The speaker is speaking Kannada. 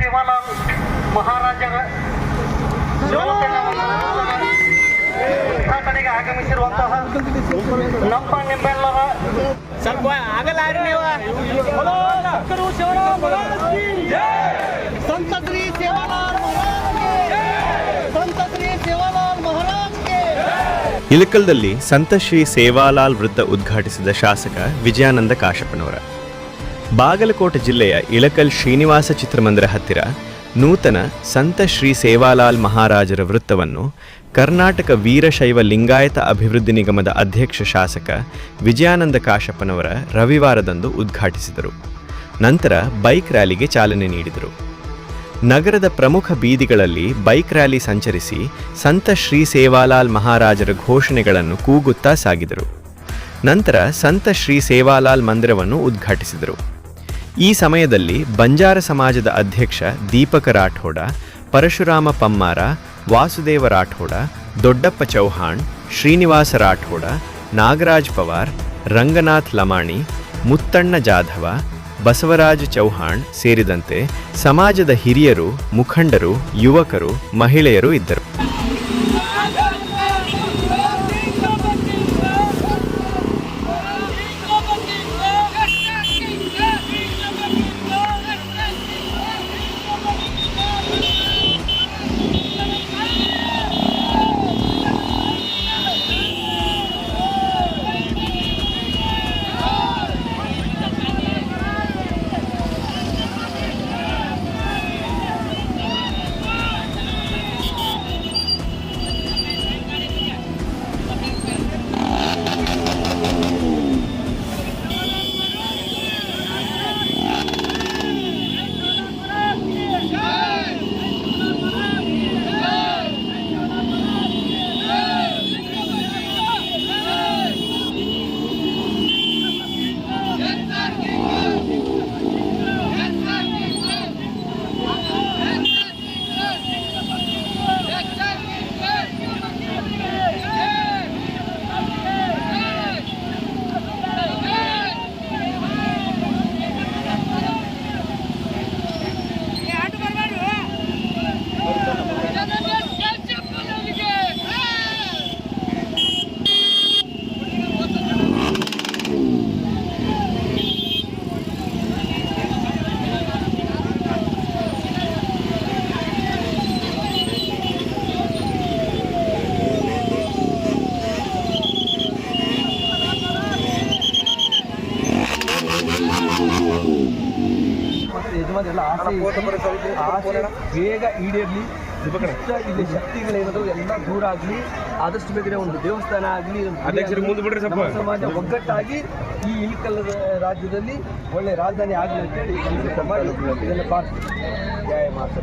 ಸೇವಾಲಾಲ್ ಮಹಾರಾಜರ ಉದ್ಘಾಟನೆಗೆ ಆಗಮಿಸಿರುವಂತಹ ನಮ್ಮ ನಿಮ್ಮೆಲ್ಲರ ಸ್ವಲ್ಪ ಆಗಲಾರಿ ನೀವು ಸಂತ ಶ್ರೀ ಸೇವಾಲಾಲ್ ಮಹಾರಾಜ್ ಕೆ ಇಳಕಲ್ದಲ್ಲಿ ಸಂತ ಶ್ರೀ ಸೇವಾಲಾಲ್ ವೃತ್ತ ಉದ್ಘಾಟಿಸಿದ ಶಾಸಕ ವಿಜಯಾನಂದ ಕಾಶಪ್ಪನವರ. ಬಾಗಲಕೋಟೆ ಜಿಲ್ಲೆಯ ಇಳಕಲ್ ಶ್ರೀನಿವಾಸ ಚಿತ್ರಮಂದಿರ ಹತ್ತಿರ ನೂತನ ಸಂತ ಶ್ರೀ ಸೇವಾಲಾಲ್ ಮಹಾರಾಜರ ವೃತ್ತವನ್ನು ಕರ್ನಾಟಕ ವೀರಶೈವ ಲಿಂಗಾಯತ ಅಭಿವೃದ್ಧಿ ನಿಗಮದ ಅಧ್ಯಕ್ಷ ಶಾಸಕ ವಿಜಯಾನಂದ ಕಾಶಪ್ಪನವರ ರವಿವಾರದಂದು ಉದ್ಘಾಟಿಸಿದರು. ನಂತರ ಬೈಕ್ ರ್ಯಾಲಿಗೆ ಚಾಲನೆ ನೀಡಿದರು. ನಗರದ ಪ್ರಮುಖ ಬೀದಿಗಳಲ್ಲಿ ಬೈಕ್ ರ್ಯಾಲಿ ಸಂಚರಿಸಿ ಸಂತ ಶ್ರೀ ಸೇವಾಲಾಲ್ ಮಹಾರಾಜರ ಘೋಷಣೆಗಳನ್ನು ಕೂಗುತ್ತಾ ಸಾಗಿದರು. ನಂತರ ಸಂತ ಶ್ರೀ ಸೇವಾಲಾಲ್ ಮಂದಿರವನ್ನು ಉದ್ಘಾಟಿಸಿದರು. ಈ ಸಮಯದಲ್ಲಿ ಬಂಜಾರ ಸಮಾಜದ ಅಧ್ಯಕ್ಷ ದೀಪಕ ರಾಠೋಡ, ಪರಶುರಾಮ ಪಮ್ಮಾರ, ವಾಸುದೇವ ರಾಠೋಡ, ದೊಡ್ಡಪ್ಪ ಚೌಹಾಣ್, ಶ್ರೀನಿವಾಸ ರಾಠೋಡ, ನಾಗರಾಜ್ ಪವಾರ್, ರಂಗನಾಥ್ ಲಮಾಣಿ, ಮುತ್ತಣ್ಣ ಜಾಧವ, ಬಸವರಾಜ ಚೌಹಾಣ್ ಸೇರಿದಂತೆ ಸಮಾಜದ ಹಿರಿಯರು, ಮುಖಂಡರು, ಯುವಕರು, ಮಹಿಳೆಯರು ಇದ್ದರು. ಯಜಮಾನೆಲ್ಲ ಆಸೆ ಬೇಗ ಈಡೇರಲಿ, ಇಲ್ಲಿ ಶಕ್ತಿಗಳೇನಾದ್ರು ಎಲ್ಲ ದೂರ ಆಗಲಿ, ಆದಷ್ಟು ಬೇಗನೆ ಒಂದು ದೇವಸ್ಥಾನ ಆಗಲಿ, ಸಮಾಜ ಒಗ್ಗಟ್ಟಾಗಿ ಈ ಇಳಕಲ್ ರಾಜ್ಯದಲ್ಲಿ ಒಳ್ಳೆ ರಾಜಧಾನಿ ಆಗಲಿ ಅಂತೇಳಿ ಇದನ್ನು ಪ್ರಾರ್ಥನೆ. ಜಯ ಮಾತಾ.